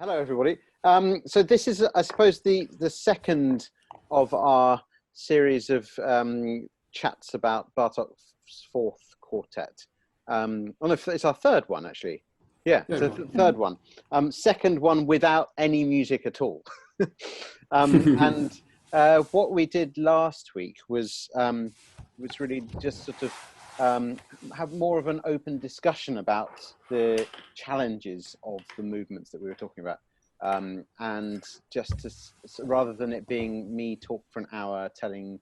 Hello, everybody. So this is, I suppose, the second of our series of chats about Bartók's fourth quartet. Oh no, it's our third one, actually. Yeah, it's the third one. Second one without any music at all. And what we did last week was really just sort of have more of an open discussion about the challenges of the movements that we were talking about. And just to, rather than it being me talk for an hour telling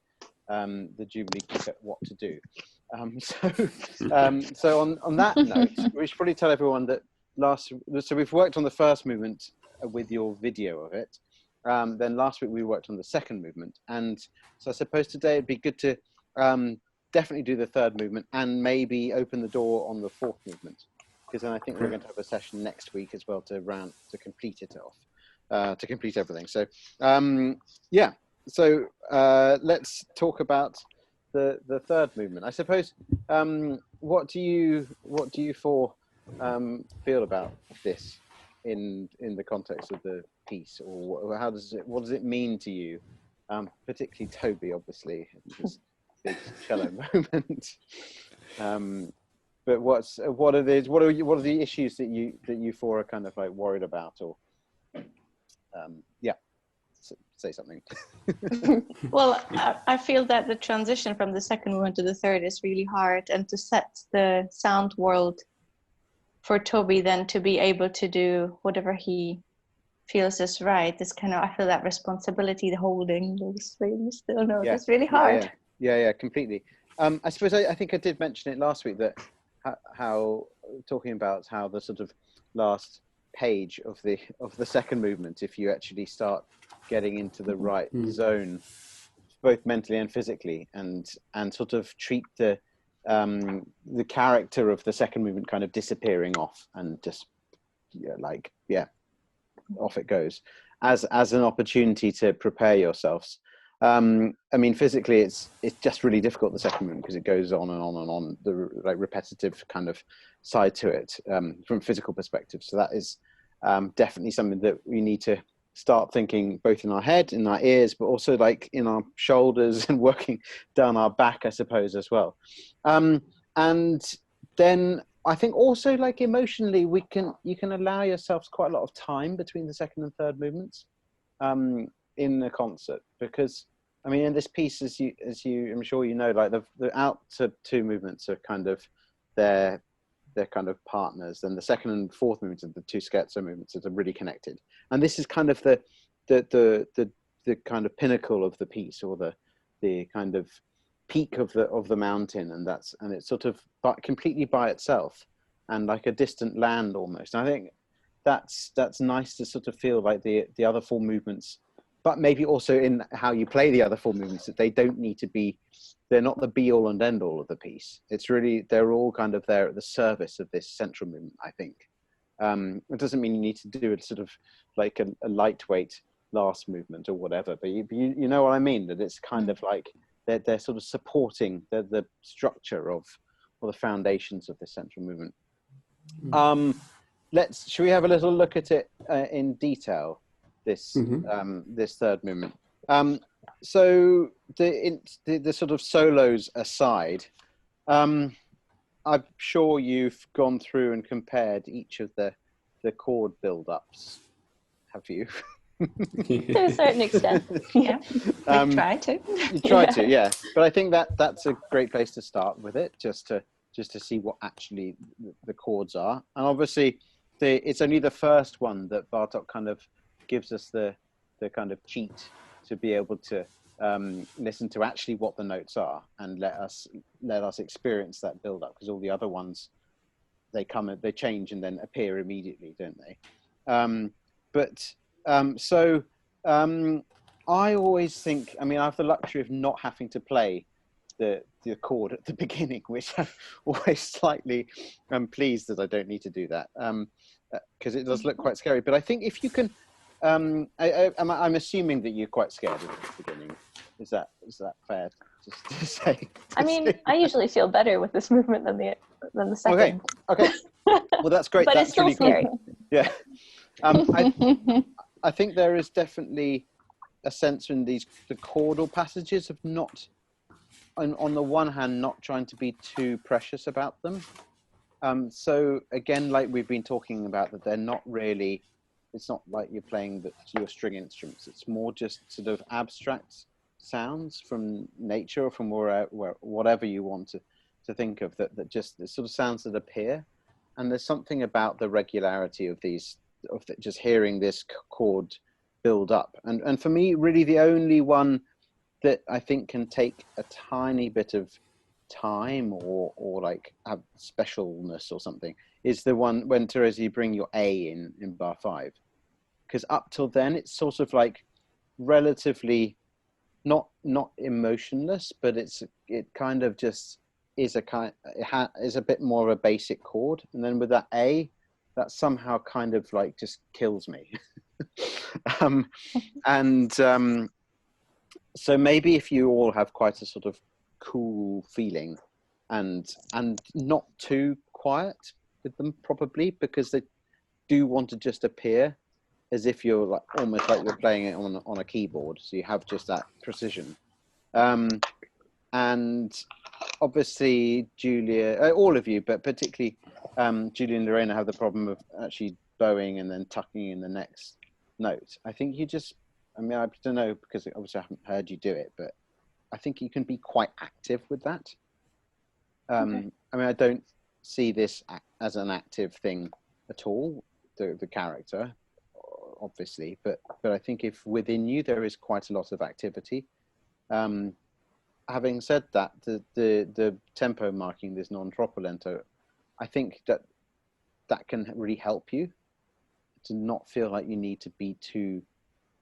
the Jubilee Quartet what to do. So on that note, we should probably tell everyone that so we've worked on the first movement with your video of it. Then last week we worked on the second movement. And so I suppose today it'd be good to definitely do the third movement and maybe open the door on the fourth movement, because then I think we're going to have a session next week as well to complete it off, to complete everything. So yeah, so let's talk about the third movement. I suppose what do you feel about this in the context of the piece, or what does it mean to you, particularly Toby, obviously, this big cello moment. But what are the issues that you four are kind of like worried about, or yeah, say something. Well, I feel that the transition from the second one to the third is really hard, and to set the sound world for Toby then to be able to do whatever he feels is right is kind of, I feel that responsibility, the holding those things. I don't know, it's really hard. Yeah, completely. I suppose I think I did mention it last week, that how talking about how the sort of last page of the second movement, if you actually start getting into the right zone, both mentally and physically, and sort of treat the character of the second movement kind of disappearing off, and just off it goes, as an opportunity to prepare yourselves. I mean, physically, it's just really difficult, the second movement, because it goes on and on and on, the like repetitive kind of side to it, from a physical perspective. So that is definitely something that we need to start thinking, both in our head, in our ears, but also like in our shoulders and working down our back, I suppose, as well. And then I think also, like, emotionally, you can allow yourselves quite a lot of time between the second and third movements in the concert, because I mean, in this piece, as you I'm sure you know, like the out to two movements are kind of they're kind of partners, and the second and fourth movements of the two scherzo movements are really connected. And this is kind of the kind of pinnacle of the piece, or the kind of peak of the mountain, and it's sort of completely by itself, and like a distant land almost. And I think that's nice to sort of feel like the other four movements, but maybe also in how you play the other four movements, that they don't need to be, they're not the be all and end all of the piece. It's really, they're all kind of there at the service of this central movement, I think. It doesn't mean you need to do it sort of like a lightweight last movement or whatever, but you know what I mean, that it's kind of like, they're sort of supporting the structure or the foundations of the central movement. Should we have a little look at it in detail, this this third movement? So the sort of solos aside, I'm sure you've gone through and compared each of the chord build-ups, have you? To a certain extent, yeah. We try to. You try to, yeah. But I think that's a great place to start with it, just to see what actually the chords are. And obviously, it's only the first one that Bartók kind of gives us the kind of cheat to be able to listen to actually what the notes are, and let us experience that build up, because all the other ones, they change and then appear immediately, don't they? I always think, I mean, I have the luxury of not having to play the chord at the beginning, which I'm always slightly pleased that I don't need to do that, because it does look quite scary. But I think if you can, I'm assuming that you're quite scared at the beginning. Is that fair just to say? I mean, I usually feel better with this movement than the second. Okay. Well, that's great. But That's it's still really scary. cool. Yeah. I think there is definitely a sense in the chordal passages of not, on the one hand, not trying to be too precious about them. So again, like we've been talking about, that they're not really, it's not like you're playing your string instruments. It's more just sort of abstract sounds from nature, or from where whatever you want to think of, that just the sort of sounds that appear. And there's something about the regularity of these, just hearing this chord build up. And for me, really the only one that I think can take a tiny bit of time or like have specialness or something is the one when, Therese, you bring your A in bar 5. Because up till then, it's sort of like relatively not emotionless, but it kind of just is is a bit more of a basic chord. And then with that A, that somehow kind of like just kills me. So maybe if you all have quite a sort of cool feeling and not too quiet with them, probably, because they do want to just appear as if you're like almost like you're playing it on a keyboard, so you have just that precision. And obviously Julia, all of you, but particularly Julia and Lorena, have the problem of actually bowing and then tucking in the next note. I think you just, I mean, I don't know, because obviously I haven't heard you do it, but I think you can be quite active with that. Okay. I mean, I don't see this as an active thing at all, the character, obviously, but I think if within you there is quite a lot of activity. Having said that, the tempo marking, this non-troppo-lento, I think that can really help you to not feel like you need to be too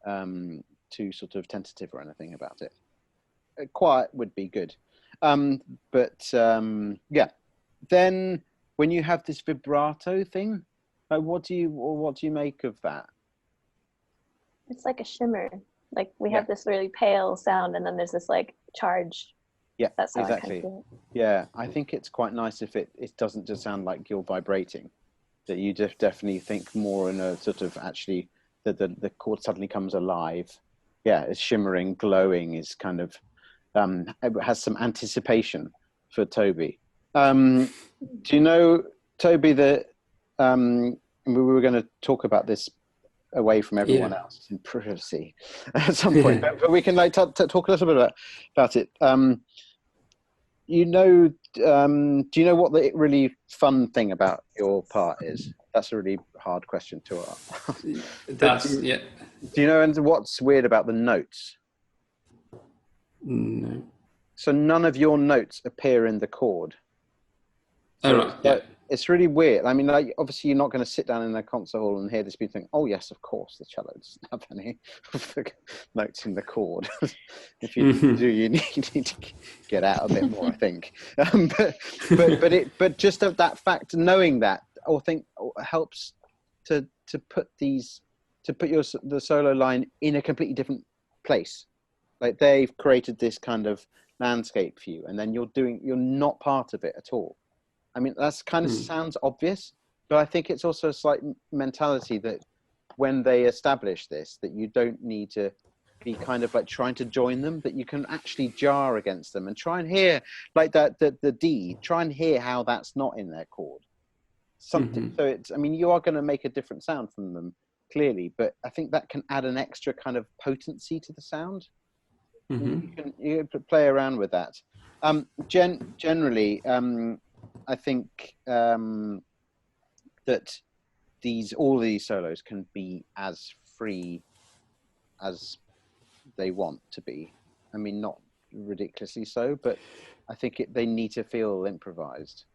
sort of tentative or anything about it. Quiet would be good. Yeah. Then when you have this vibrato thing, what do you make of that? It's like a shimmer. Like we have this really pale sound, and then there's this like charge. Yeah, that's how exactly. I kind of feel it. Yeah, I think it's quite nice if it doesn't just sound like you're vibrating, that you just definitely think more in a sort of actually that the chord suddenly comes alive. Yeah, it's shimmering, glowing, is kind of it has some anticipation for Toby. Do you know, Toby, that we were going to talk about this away from everyone else in privacy at some point, but we can like talk a little bit about it. You know, do you know what the really fun thing about your part is? That's a really hard question to ask. Do you know what's weird about the notes? No. So none of your notes appear in the chord. So right. Yeah. It's really weird. I mean, like, obviously you're not going to sit down in a concert hall and hear this people think, oh yes, of course, the cello doesn't have any of the notes in the chord. If you do, you need to get out a bit more, I think. But just of that fact, knowing that, I think helps to put the solo line in a completely different place. Like they've created this kind of landscape for you, and then you're not part of it at all. I mean, that's kind of sounds obvious, but I think it's also a slight mentality that when they establish this, that you don't need to be kind of like trying to join them, that you can actually jar against them and try and hear like that, the D, try and hear how that's not in their chord. Something. So it's, I mean, you are going to make a different sound from them, clearly, but I think that can add an extra kind of potency to the sound. You can play around with that. Generally, I think that all these solos can be as free as they want to be. I mean, not ridiculously so, but I think they need to feel improvised.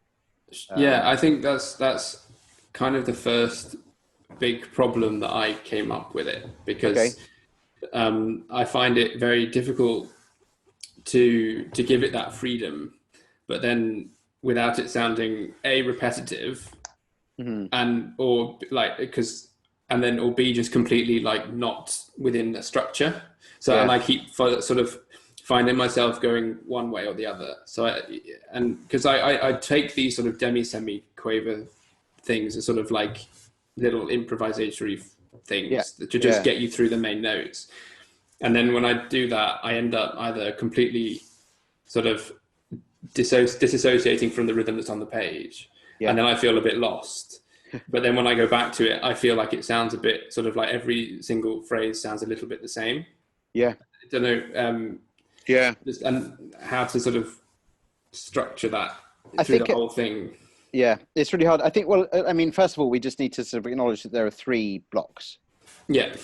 Yeah, I think that's kind of the first big problem that I came up with it, because I find it very difficult to give it that freedom, but then without it sounding repetitive, or B, just completely like not within the structure. So and I keep sort of finding myself going one way or the other. So I take these sort of semi quaver things as sort of like little improvisatory things to just get you through the main notes. And then when I do that, I end up either completely sort of disassociating from the rhythm that's on the page, and then I feel a bit lost. But then when I go back to it, I feel like it sounds a bit sort of like every single phrase sounds a little bit the same. I don't know. And how to sort of structure that through the whole thing. Yeah, it's really hard. I think, well, I mean, first of all, we just need to sort of acknowledge that there are 3 blocks. Yeah.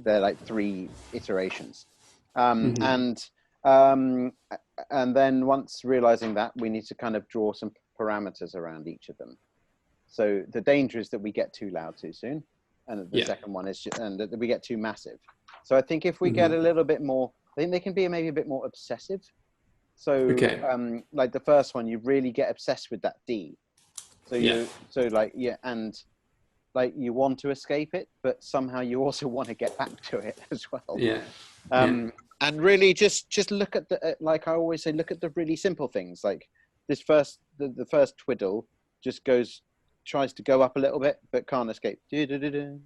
They're like 3 iterations. And then once realizing that, we need to kind of draw some parameters around each of them. So the danger is that we get too loud too soon. And the second one is that we get too massive. So I think if we get a little bit more, I think they can be maybe a bit more obsessive. So like the first one, you really get obsessed with that D. So and like you want to escape it, but somehow you also want to get back to it as well. And really just look at the, like I always say, look at the really simple things. Like this the first twiddle just tries to go up a little bit, but can't escape. And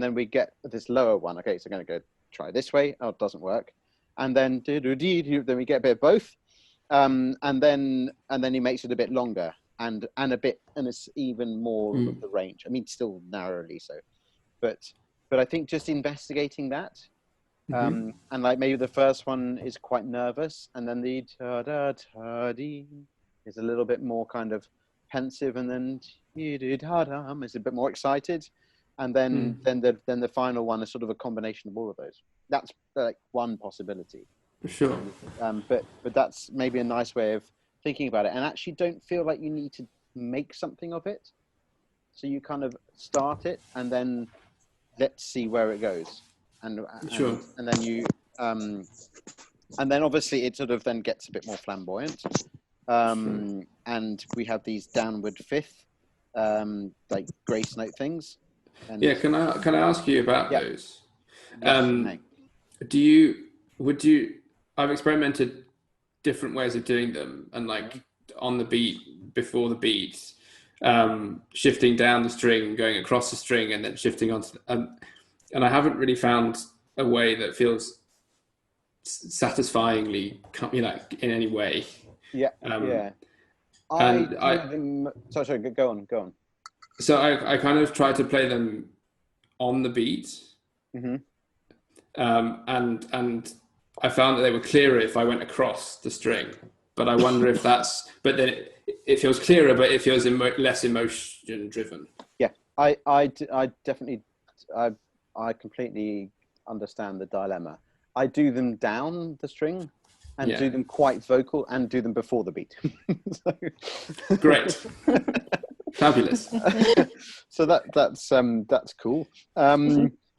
then we get this lower one. Okay, so I'm going to go try this way. Oh, it doesn't work. And then then we get a bit of both. And then he makes it a bit longer and it's even more of the range. I mean, still narrowly so, but I think just investigating that, and like maybe the first one is quite nervous, and then the ta-da-ta-dee is a little bit more kind of pensive, and then is a bit more excited, and then the final one is sort of a combination of all of those. That's like one possibility. Sure. But that's maybe a nice way of thinking about it, and actually don't feel like you need to make something of it. So you kind of start it, and then let's see where it goes, and then you and then obviously it sort of then gets a bit more flamboyant, and we have these downward fifth, like grace note things. And can I ask you about those? Would you? I've experimented different ways of doing them, and like on the beat, before the beat, shifting down the string, going across the string, and then shifting onto and I haven't really found a way that feels satisfyingly, in any way. Sorry, go on. So I kind of try to play them on the beat, and I found that they were clearer if I went across the string. But I wonder if that's. But then it feels clearer, but it feels less emotion driven. Yeah, I definitely, I completely understand the dilemma. I do them down the string, and do them quite vocal, and do them before the beat. Great, fabulous. So that's cool.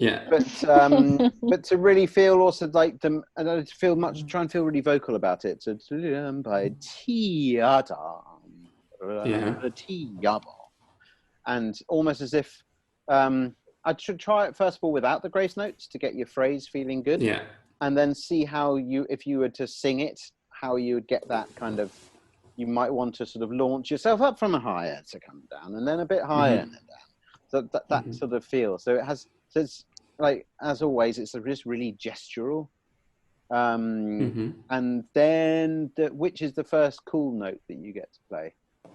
Yeah, but to really feel also like them, and to feel try and feel really vocal about it. So by and almost as if I should try it first of all without the grace notes to get your phrase feeling good. Yeah, and then see how if you were to sing it, how you would get that kind of. You might want to sort of launch yourself up from a higher to come down, and then a bit higher and then down. So that sort of feel. So it has. So it's like, as always, it's just really gestural. And then which is the first cool note that you get to play? I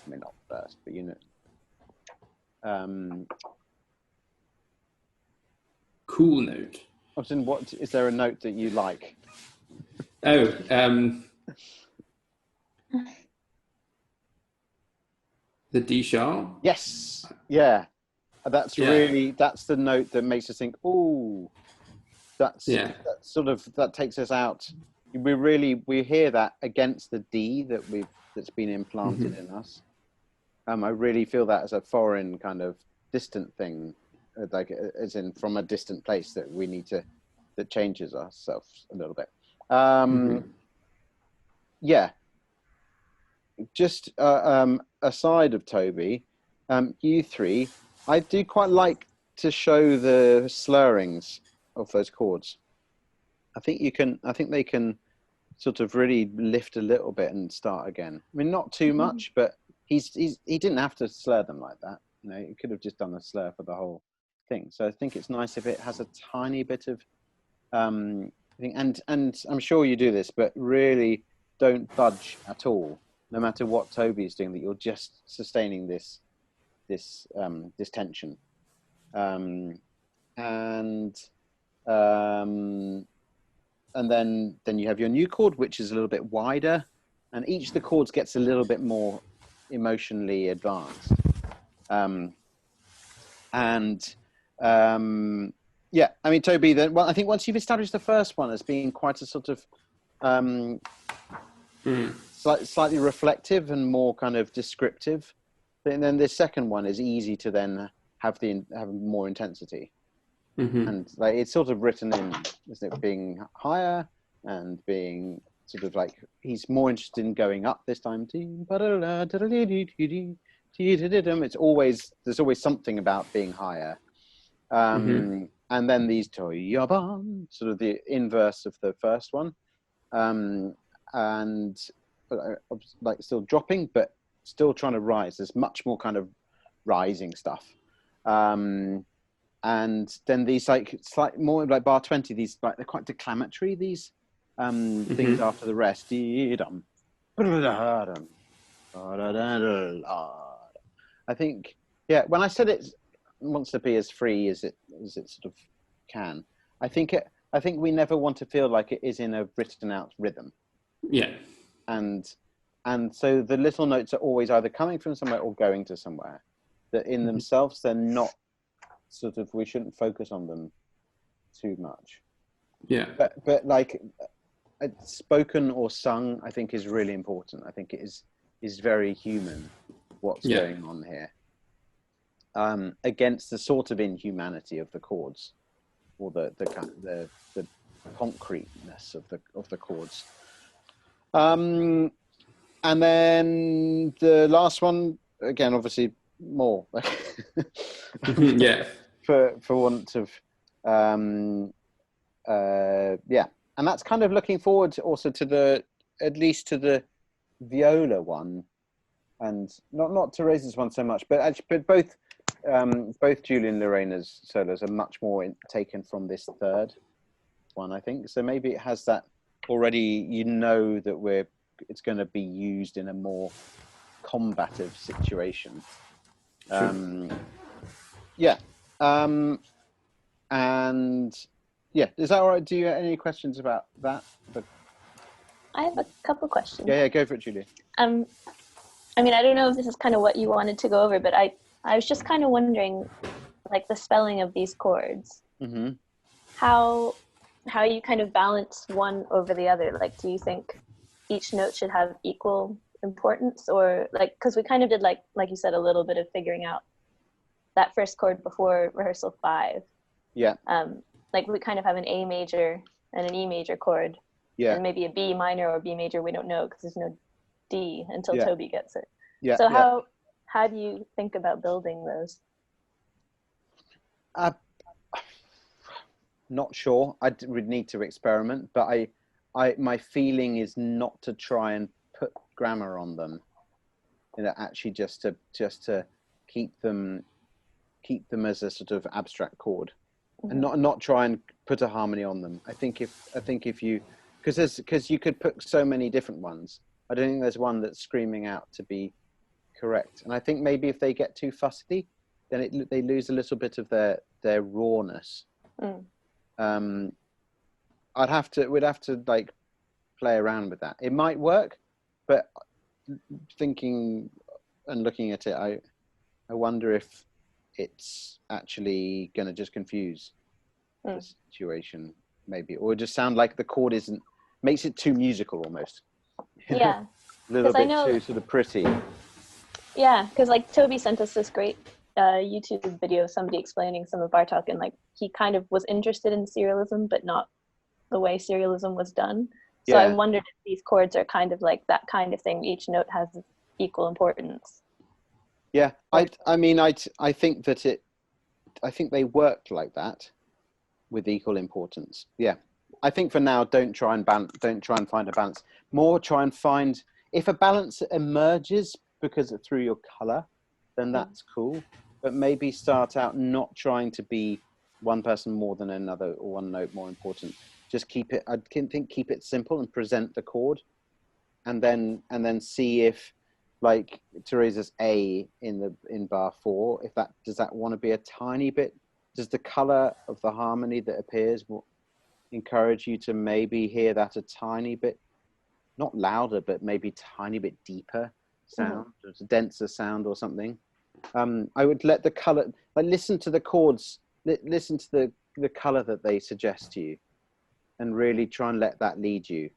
mean, not first, but you know. Cool note. What is there a note that you like? The D sharp. Yes. Yeah. That's the note that makes us think, oh, that takes us out. We hear that against the D that's been implanted in us. I really feel that as a foreign kind of distant thing, like as in from a distant place that we need to, that changes ourselves a little bit. Yeah. Just aside of Toby, you three, I do quite like to show the slurrings of those chords. I think they can sort of really lift a little bit and start again. I mean, not too much, but he didn't have to slur them like that. You know, he could have just done a slur for the whole thing. So I think it's nice if it has a tiny bit of thing. And I'm sure you do this, but really don't budge at all, no matter what Toby is doing. That you're just sustaining this tension, and then you have your new chord, which is a little bit wider, and each of the chords gets a little bit more emotionally advanced. Yeah, I mean, Toby, then, well, I think once you've established the first one as being quite a sort of slightly reflective and more kind of descriptive, then the second one is easy to then have more intensity. And like it's sort of written in, isn't it, being higher and being sort of like he's more interested in going up this time. It's always, there's always something about being higher. And then these toyaban, sort of the inverse of the first one, and like still dropping, but still trying to rise. There's much more kind of rising stuff. And then these like slightly more like bar 20, these like they're quite declamatory, these things after the rest. I think, yeah, when I said it wants to be as free as it sort of can, I think we never want to feel like it is in a written out rhythm. Yeah. And so the little notes are always either coming from somewhere or going to somewhere. That in themselves, they're not sort of, we shouldn't focus on them too much. Yeah. But like spoken or sung, I think is really important. I think it is very human what's going on here. Against the sort of inhumanity of the chords, or the concreteness of the chords. And then the last one, again, obviously more. Yeah. For want of, yeah. And that's kind of looking forward also to at least to the viola one, and not Therese's one so much, but actually, both Julie and Lorena's solos are much more taken from this third one, I think. So maybe it has that already. You know that it's going to be used in a more combative situation. Yeah. And yeah, is that all right? Do you have any questions about that? I have a couple questions. Yeah, go for it, Julie. I mean, I don't know if this is kind of what you wanted to go over, but I was just kind of wondering, like the spelling of these chords, how you kind of balance one over the other. Like, do you think each note should have equal importance, or like, because we kind of did like you said, a little bit of figuring out that first chord before rehearsal 5. Yeah. Like we kind of have an A major and an E major chord. Yeah. And maybe a B minor or B major, we don't know because there's no D until Toby gets it. Yeah. So how do you think about building those? Not sure. I would need to experiment, but my feeling is not to try and put grammar on them. You know, actually just to keep them as a sort of abstract chord, and not try and put a harmony on them. I think if you, because you could put so many different ones. I don't think there's one that's screaming out to be correct. And I think maybe if they get too fussy, then they lose a little bit of their rawness. We'd have to like play around with that. It might work, but thinking and looking at it, I wonder if it's actually going to just confuse the situation, maybe, or just sound like the chord makes it too musical almost. Yeah, a little bit too sort of pretty. Yeah, because like Toby sent us this great YouTube video of somebody explaining some of Bartók, and like he kind of was interested in serialism, but not the way serialism was done. So I wondered if these chords are kind of like that kind of thing. Each note has equal importance. Yeah, I think I think they worked like that with equal importance. Yeah, I think for now, don't try and find a balance. More try and find, if a balance emerges because through your color, then that's cool. but maybe start out not trying to be one person more than another or one note more important. Just keep it, keep it simple and present the chord, and then see if, like Teresa's A in bar 4, if that, does that want to be a tiny bit, does the color of the harmony that appears encourage you to maybe hear that a tiny bit, not louder, but maybe tiny bit deeper sound, or a denser sound or something? I would let the color, like, listen to the chords, listen to the color that they suggest to you, and really try and let that lead you.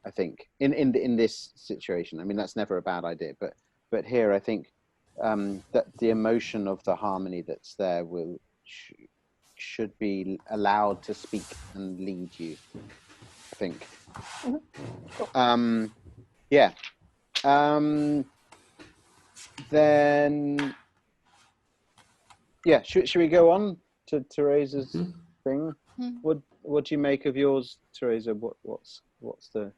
I think in this situation, I mean, that's never a bad idea, but here I think that the emotion of the harmony that's there should be allowed to speak and lead you, I think. Yeah. Then yeah, should we go on to Teresa's thing? What do you make of yours, Teresa? What's the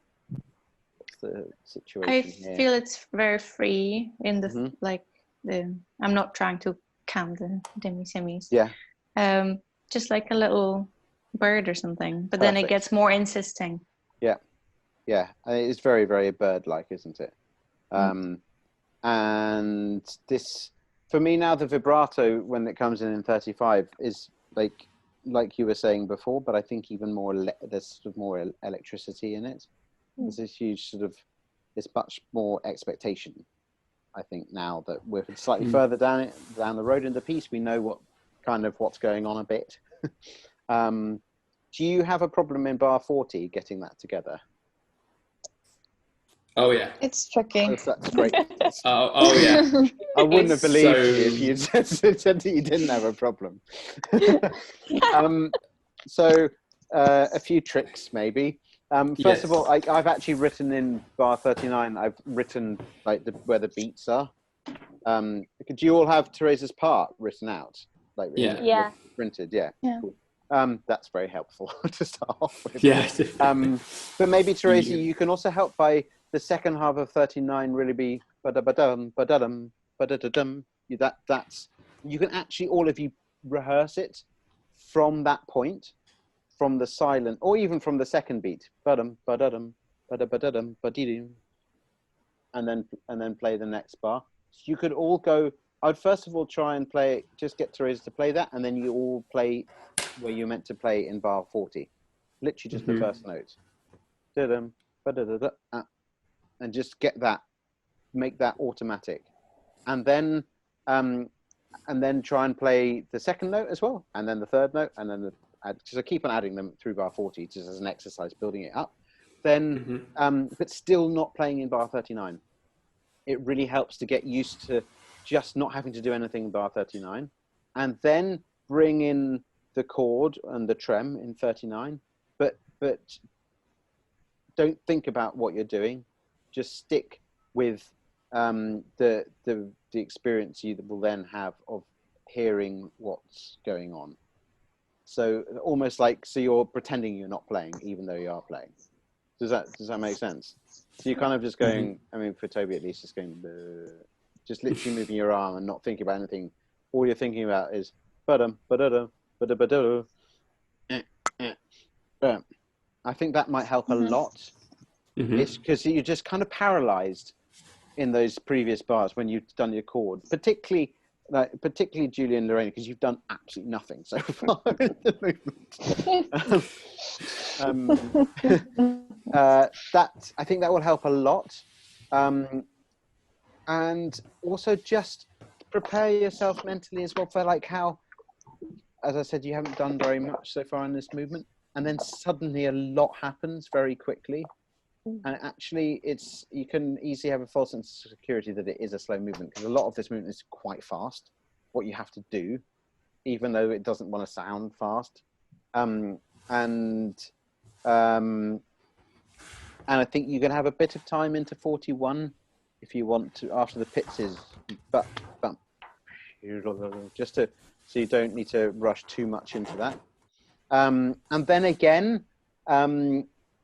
situation I here? feel it's very free in the I'm not trying to count the demi-semis. Yeah. Just like a little bird or something, but Perfect. then it gets more insisting. Yeah, it's very, very bird-like, isn't it? And this, for me now, the vibrato, when it comes in 35, is like you were saying before, but I think even more, there's sort of more electricity in it. There's this huge sort of, there's much more expectation, I think, now that we're slightly further down the road in the piece. We know what's going on a bit. Do you have a problem in bar 40 getting that together? Oh yeah, it's tricky. That's great. Oh yeah. I wouldn't have believed you if you said that you didn't have a problem. So a few tricks maybe. First of all, I've actually written in bar 39. I've written like where the beats are. Do you all have Teresa's part written out? Like printed? Yeah. Cool. That's very helpful to start off with. Yeah. But maybe Teresa, you can also help by the second half of 39 really be ba-da-ba-dum, ba-da-dum, ba-da-da-dum. That's, you can actually, all of you, rehearse it from that point, from the silent, or even from the second beat, ba-dum, ba-da-dum, ba-da-ba-da-dum, ba-dee-dum, and then play the next bar. So you could all go, I'd first of all try and play, just get Teresa to play that, and then you all play where you're meant to play in bar 40. Literally just the first note. Da-dum, ba-da-da-da, and just get that, make that automatic. And then try and play the second note as well, and then the third note, and then just keep on adding them through bar 40 just as an exercise, building it up. Then, but still not playing in bar 39. It really helps to get used to just not having to do anything in bar 39, and then bring in the chord and the trem in 39. But don't think about what you're doing. Just stick with the experience you will then have of hearing what's going on. So almost like, so you're pretending you're not playing even though you are playing. Does that make sense? So you're kind of just going, I mean, for Toby at least, just going, just literally moving your arm and not thinking about anything. All you're thinking about is ba-dum, ba-da-dum, ba-da-ba-da. I think that might help a lot. It's because you're just kind of paralyzed in those previous bars when you've done your chord, particularly Julie and Lorraine, because you've done absolutely nothing so far in the movement. That, I think that will help a lot. And also just prepare yourself mentally as well for like how, as I said, you haven't done very much so far in this movement, and then suddenly a lot happens very quickly. And actually, you can easily have a false sense of security that it is a slow movement, because a lot of this movement is quite fast, what you have to do, even though it doesn't want to sound fast. And I think you can have a bit of time into 41 if you want to, after the pits is just to, so you don't need to rush too much into that. And then again,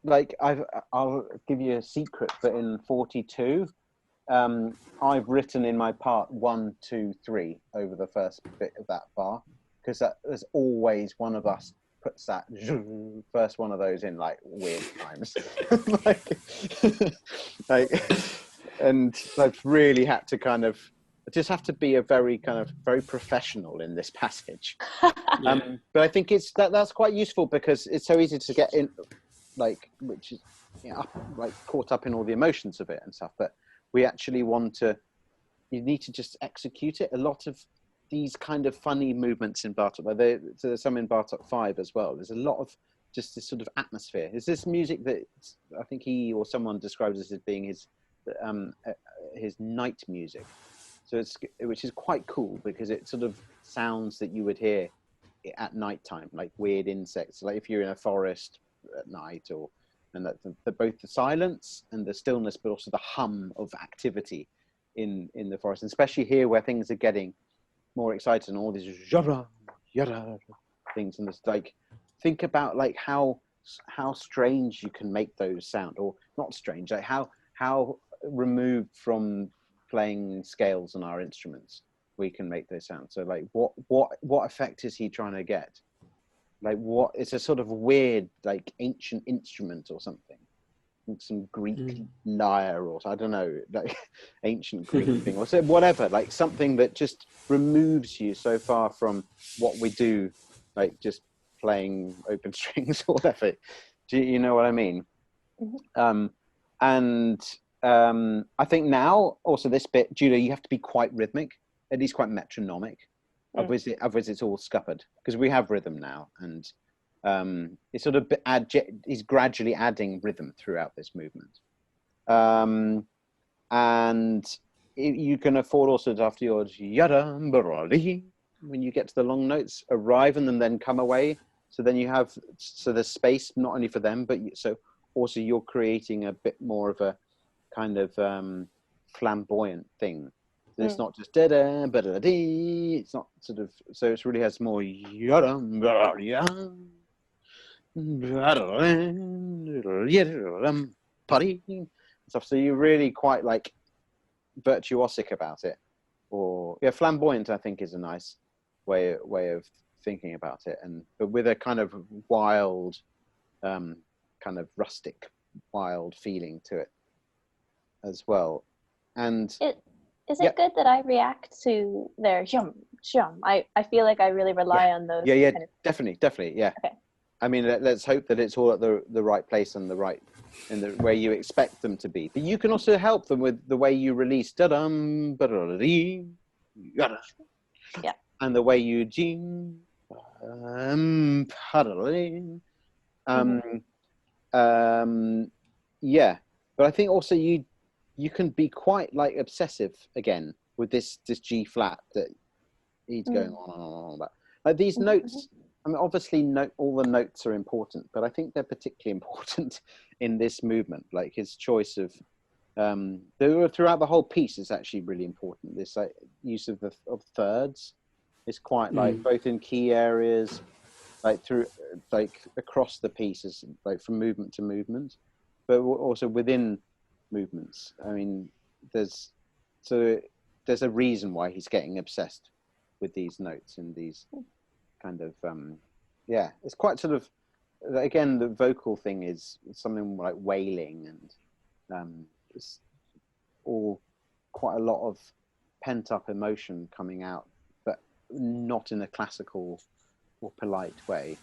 like I'll give you a secret, but in 42, I've written in my part 1, 2, 3 over the first bit of that bar, because there's always one of us puts that first one of those in like weird times, and I've really had to kind of just have to be a very professional in this passage. But I think that's quite useful because it's so easy to get in, which is caught up in all the emotions of it and stuff. But we actually you need to just execute it. A lot of these kind of funny movements in Bartók, there's some in Bartók 5 as well. There's a lot of just this sort of atmosphere. Is this music that I think he or someone describes as being his night music? So which is quite cool because it sort of sounds that you would hear at night time, like weird insects, like if you're in a forest at night, and that both the silence and the stillness, but also the hum of activity in the forest, and especially here where things are getting more excited and all these yada yada things, and it's like think about like how strange you can make those sound, or not strange, like how removed from playing scales on our instruments we can make those sounds. So like what effect is he trying to get? Like what, it's a sort of weird like ancient instrument or something, some Greek lyre, or I don't know, like ancient Greek thing, or so, whatever, like something that just removes you so far from what we do, like just playing open strings or whatever. Do you know what I mean? I think now also this bit, Julia, you have to be quite rhythmic, at least quite metronomic. Otherwise it's all scuppered, because we have rhythm now, and it's sort of he's gradually adding rhythm throughout this movement, and you can afford also to, after your yada when you get to the long notes, arrive and then come away. So then you have there's space not only for them, but so also you're creating a bit more of a kind of flamboyant thing. It's not just da da ba da dee. It's not sort of, so it really has more yada stuff. So you're really quite like virtuosic about it, or flamboyant. I think is a nice way of thinking about it, but with a kind of wild, kind of rustic, wild feeling to it as well. And is it good that I react to their shum shum? I feel like I really rely on those. Yeah, definitely, yeah. Okay. I mean, let's hope that it's all at the right place and the way you expect them to be. But you can also help them with the way you release da-dum, ba-da-da-dee, yada. Yeah. And the way you jing, yeah. But I think also you can be quite like obsessive again with this G flat that he's going on and on about. Like these notes, I mean, obviously all the notes are important, but I think they're particularly important in this movement. Like his choice of throughout the whole piece is actually really important. This like use of thirds is quite like both in key areas, like through like across the pieces, like from movement to movement, but also within movements. I mean, there's a reason why he's getting obsessed with these notes and these kind of it's quite sort of, again, the vocal thing is something like wailing, and it's all quite a lot of pent up emotion coming out, but not in a classical or polite way.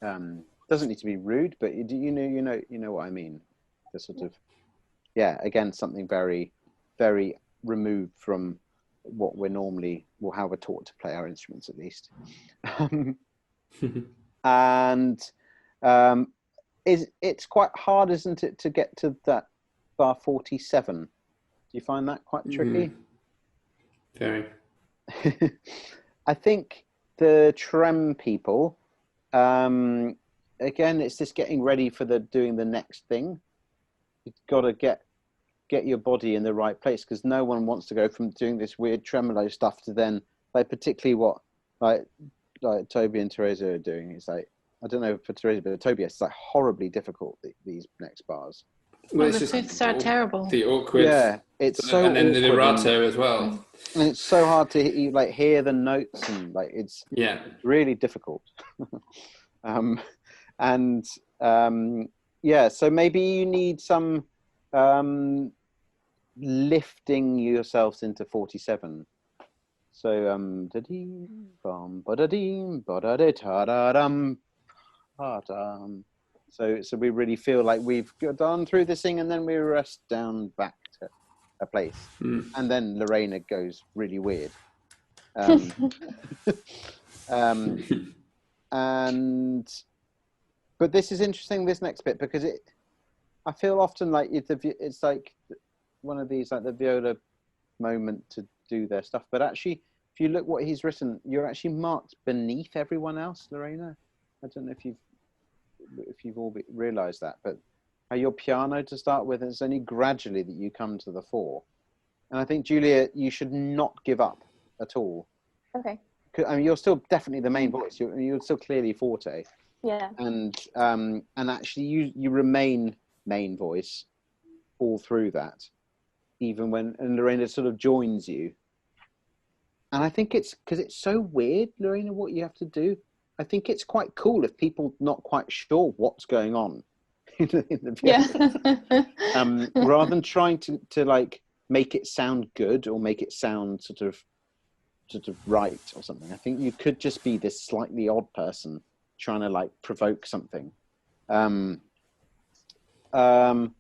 Doesn't need to be rude, but you know what I mean. The sort of again, something very, very removed from what we're normally, or how we're taught to play our instruments, at least. And it's quite hard, isn't it, to get to that bar 47? Do you find that quite tricky? Very. I think the trem people, again, it's just getting ready for doing the next thing. You've got to get your body in the right place, because no one wants to go from doing this weird tremolo stuff to then, like, particularly what like Toby and Teresa are doing. It's like, I don't know for Teresa, but Toby, it's like horribly difficult, these next bars. Well, the fifths are terrible. The awkward. Yeah, it's so and then the awkward vibrato as well. and it's so hard to like hear the notes, and like it's really difficult. So maybe you need some lifting yourselves into 47. So so we really feel like we've gone through this thing, and then we rest down back to a place, and then Lorena goes really weird. But this is interesting, this next bit, because I feel often like it's like one of these, like the viola moment to do their stuff, but actually if you look what he's written, you're actually marked beneath everyone else, Lorena. I don't know if you've all realized that, but your piano to start with, it's only gradually that you come to the fore. And I think, Julia, you should not give up at all. Okay. I mean, you're still definitely the main voice. You're still clearly forte. Yeah. And actually you remain main voice all through that, even when Lorena sort of joins you. And I think it's because it's so weird, Lorena, what you have to do. I think it's quite cool if people not quite sure what's going on in the piano. Rather than trying to like make it sound good or make it sound sort of right or something. I think you could just be this slightly odd person trying to like provoke something. Toby and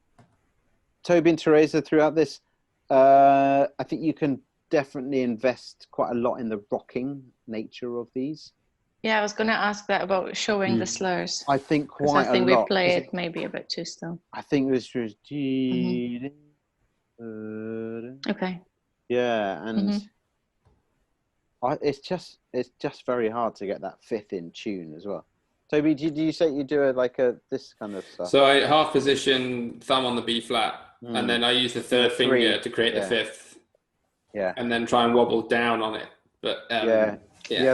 Teresa, throughout this, I think you can definitely invest quite a lot in the rocking nature of these. Yeah, I was going to ask that about showing the slurs. I think quite a lot. I think we play it maybe a bit too still. I think this was okay. Yeah, and it's just very hard to get that fifth in tune as well. Toby, do you say you do this kind of stuff? So I half position, thumb on the B flat, and then I use the third finger to create the fifth. Yeah. And then try and wobble down on it. But yeah,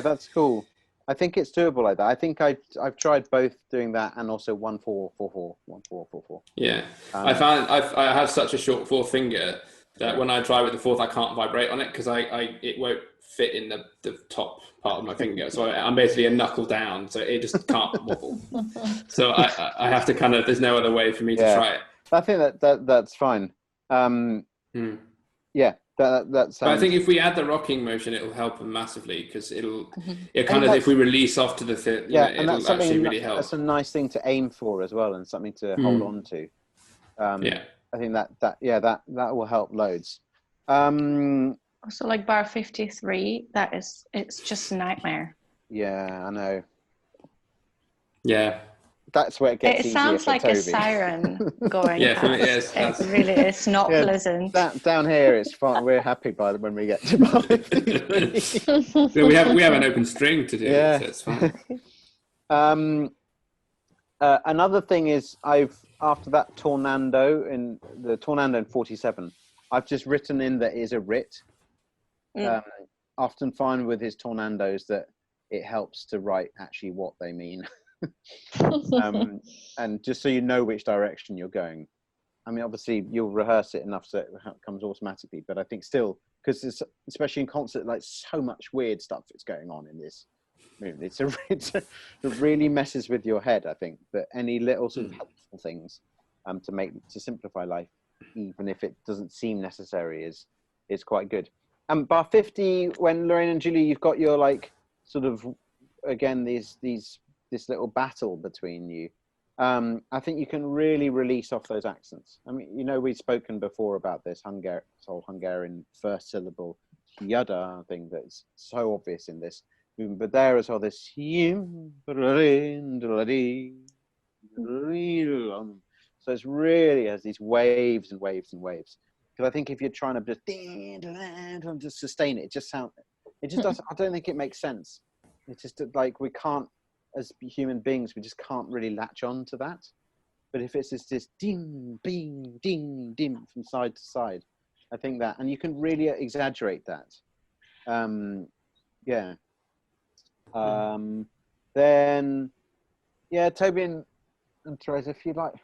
that's cool. I think it's doable like that. I think I've tried both doing that and also 1-4-4-4, 1-4-4-4. Yeah, I found I have such a short fourth finger that when I try with the fourth, I can't vibrate on it because it won't fit in the top part of my finger. So I'm basically a knuckle down, so it just can't wobble. So I have to kind of. There's no other way for me to try it. I think that's fine. Yeah. That sounds... But I think if we add the rocking motion, it'll help massively because it'll kind of if we release off to the fit, it'll actually really help. That's a nice thing to aim for as well, and something to hold on to. I think that will help loads. Also, like bar 53, it's just a nightmare. Yeah, I know. Yeah. That's where it gets easier. It sounds like Toby. a siren going. Yeah, for me, yes. It's not pleasant. Down here, it's fine. We're happy when we get to bar 53. we have an open string to do. Yeah, so it's fine. Another thing is after that tornado in 47, I've just written in that is a writ. Often find with his tornadoes that it helps to write actually what they mean. And just so you know which direction you're going. I mean, obviously you'll rehearse it enough so it comes automatically, but I think still, because especially in concert, like so much weird stuff is going on in this movie. It really messes with your head, I think, but any little sort of helpful things to simplify life, even if it doesn't seem necessary, is quite good. Bar 50, when Lorraine and Julie, you've got your like sort of again this little battle between you. I think you can really release off those accents. I mean, we've spoken before about this whole Hungarian first syllable yada thing that's so obvious in this movement, but there as well this so it's really has these waves and waves and waves. Because I think if you're trying to just sustain it, it just doesn't. I don't think it makes sense. It's just like we can't, as human beings, we just can't really latch on to that. But if it's this ding, bing, ding, dim from side to side, I think that, and you can really exaggerate that. Then, Toby and Teresa, if you like,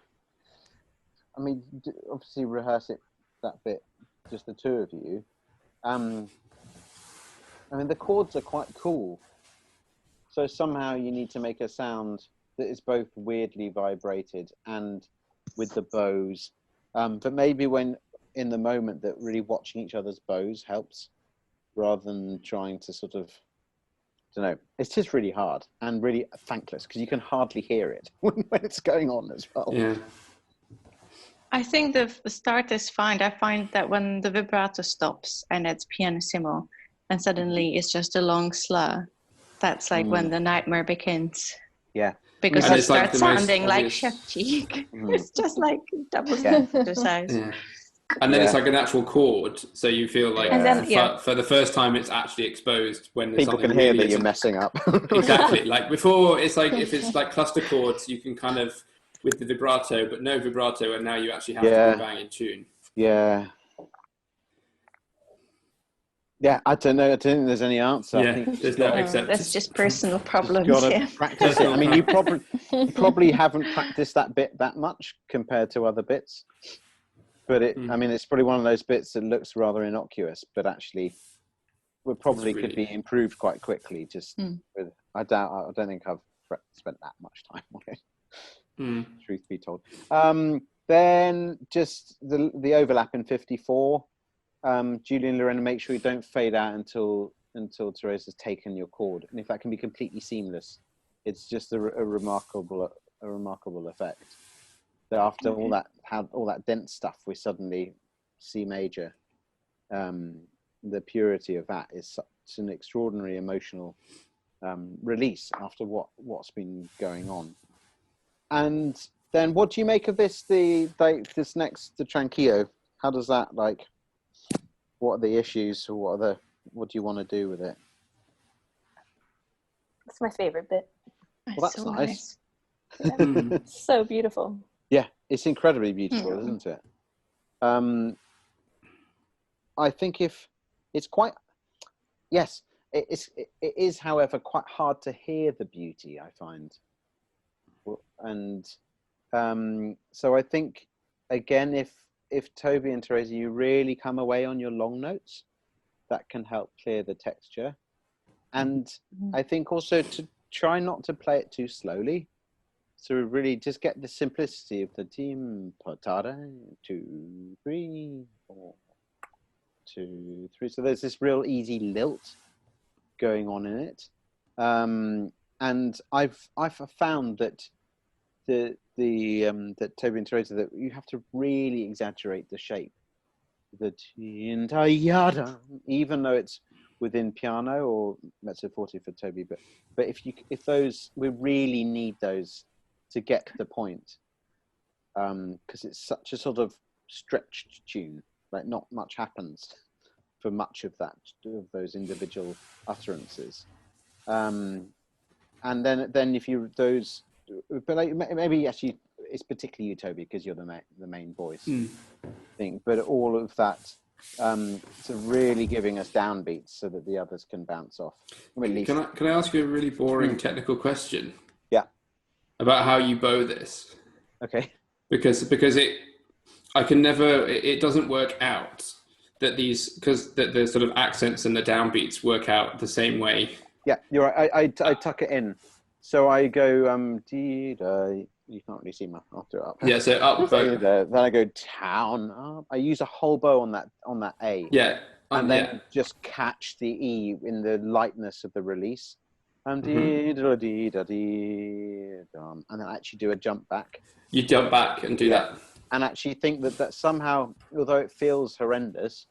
I mean, obviously rehearse it, that bit, just the two of you. I mean, the chords are quite cool. So somehow you need to make a sound that is both weirdly vibrated and with the bows. But maybe when in the moment that really watching each other's bows helps, rather than trying to sort of, I don't know, it's just really hard and really thankless because you can hardly hear it when it's going on as well. Yeah. I think the start is fine. I find that when the vibrato stops and it's pianissimo and suddenly it's just a long slur, that's like when the nightmare begins. Yeah. Because And it it's like starts the most sounding like obvious- Chef Cheek. It's just like double step exercise. Yeah. And then it's like an actual chord, so you feel like And then, for the first time it's actually exposed when there's People something can hear really that you're messing up. Exactly. Like before, it's like if it's like cluster chords, you can kind of with the vibrato, but no vibrato, and now you actually have to be bang in tune. Yeah. Yeah, I don't know. I don't think there's any answer. Yeah, I think there's no acceptance. That's just personal problems. Got to Yeah. practice it. I mean, you probably haven't practiced that bit that much compared to other bits, but I mean, it's probably one of those bits that looks rather innocuous, but actually, could be improved quite quickly. Just with, I don't think I've spent that much time on it. Truth be told. Then just the overlap in 54. Julie and Lorena, make sure you don't fade out until Therese has taken your chord, and if that can be completely seamless, it's just a remarkable effect. That after all that dense stuff, we suddenly C major. The purity of that is such an extraordinary emotional release after what's been going on. And then, what do you make of this? The Tranquillo? How does that like? What are the issues, or what do you want to do with it? It's my favorite bit. Well, that's so nice. Yeah. So beautiful. Yeah, it's incredibly beautiful, isn't it? I think if it's quite, yes, it is, however, quite hard to hear the beauty, I find. And so I think, again, if Toby and Teresa, you really come away on your long notes, that can help clear the texture. And I think also to try not to play it too slowly. So really just get the simplicity of the team potata, 2, 3, 4, 2, 3. So there's this real easy lilt going on in it. And I've found that that Toby and Teresa, that you have to really exaggerate the shape. The even though it's within piano or mezzo forte for Toby, but if those, we really need those to get the point, because it's such a sort of stretched tune. Like not much happens for much of those individual utterances, and then if you those. But like, maybe actually it's particularly you, Toby, because you're the main voice thing. But all of that, so really giving us downbeats so that the others can bounce off. Can I ask you a really boring technical question? Yeah. About how you bow this? Okay. Because it doesn't work out that the sort of accents and the downbeats work out the same way. Yeah, you're right. I tuck it in. So I go, you can't really see I'll do it up. Yeah, so up bow. Then I go down, up. I use a whole bow on that A. Yeah. And then just catch the E in the lightness of the release. And then actually do a jump back. You jump back and do that. And actually think that somehow, although it feels horrendous,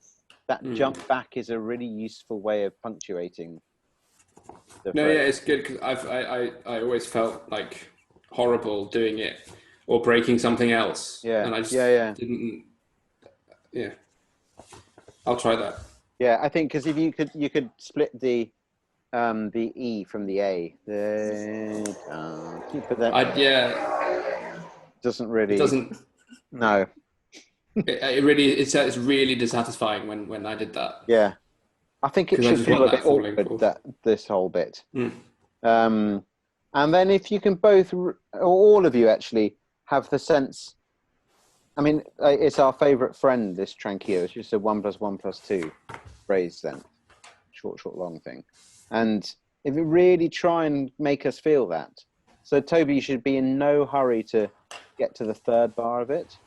that jump back is a really useful way of punctuating. It's good, because I always felt like horrible doing it or breaking something else. Yeah. And I just didn't. Yeah. I'll try that. Yeah, I think because if you could split the E from the A, but then doesn't really. It doesn't. No. It's really dissatisfying when I did that. Yeah. I think it should feel a bit awkward, this whole bit. And then if you can both, or all of you actually, have the sense I mean, it's our favourite friend, this tranquillo. It's just a 1 + 1 + 2 phrase length, short, long thing. And if you really try and make us feel that, so Toby, you should be in no hurry to get to the third bar of it,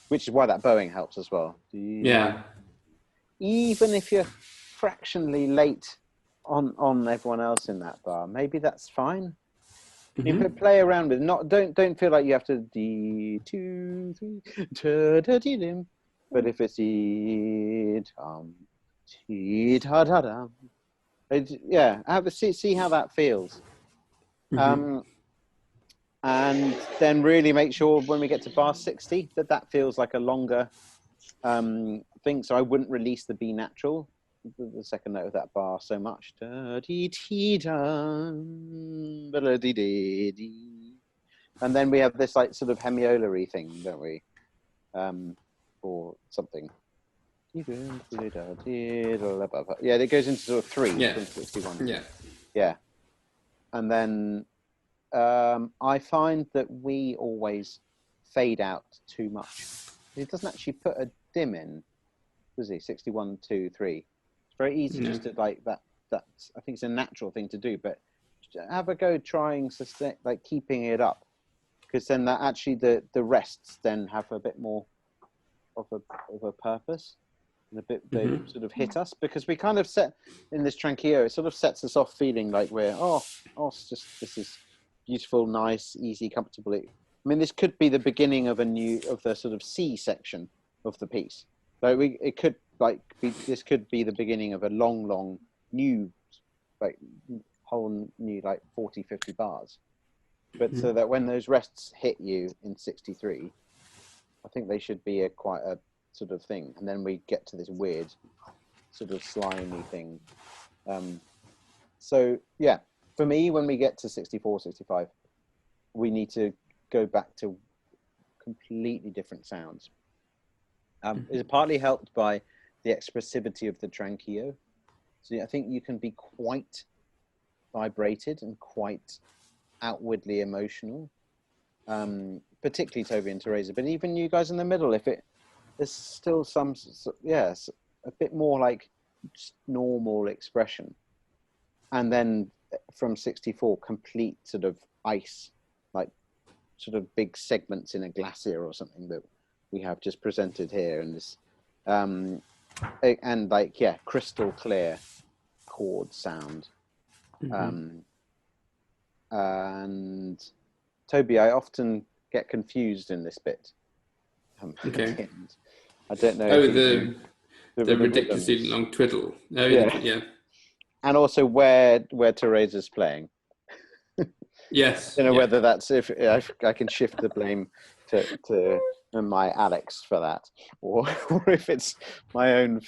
which is why that bowing helps as well. Yeah. Even if you're fractionally late on everyone else in that bar, maybe that's fine. You could play around with don't feel like you have to D 2 3 ta ta dim. But if it's D tum T ta ta dum, see how that feels. And then really make sure when we get to bar 60 that feels like a longer thing. So I wouldn't release the B natural, the second note of that bar, so much. And then we have this like sort of hemiolar-y thing, don't we? Or something. Yeah, it goes into sort of 3. Yeah. 61. Yeah. Yeah. And then I find that we always fade out too much. It doesn't actually put a dim in, does he? 61, 2, 3. It's very easy just to like that. That's, I think it's a natural thing to do, but have a go trying like keeping it up, because then that actually the rests then have a bit more of a purpose, and a bit they sort of hit us, because we kind of set in this tranquillo. It sort of sets us off feeling like we're it's just, this is beautiful, nice, easy, comfortable. I mean, this could be the beginning of the sort of C section of the piece. So this could be the beginning of a long new, like whole new like 40, 50 bars. But so that when those rests hit you in 63, I think they should be quite a sort of thing. And then we get to this weird sort of slimy thing. So yeah, for me, when we get to 64, 65, we need to go back to completely different sounds. It's partly helped by the expressivity of the tranquillo. So I think you can be quite vibrated and quite outwardly emotional, particularly Toby and Teresa, but even you guys in the middle, there's still some, a bit more like just normal expression. And then from 64, complete sort of ice, like sort of big segments in a glacier or something that we have just presented here, and this and like crystal clear chord sound. And Toby, I often get confused in this bit. Okay. I don't know. The ridiculously long twiddle. Yeah. And also where Teresa's playing. Yes. I don't know whether that's if I can shift the blame to my Alex for that, or if it's my own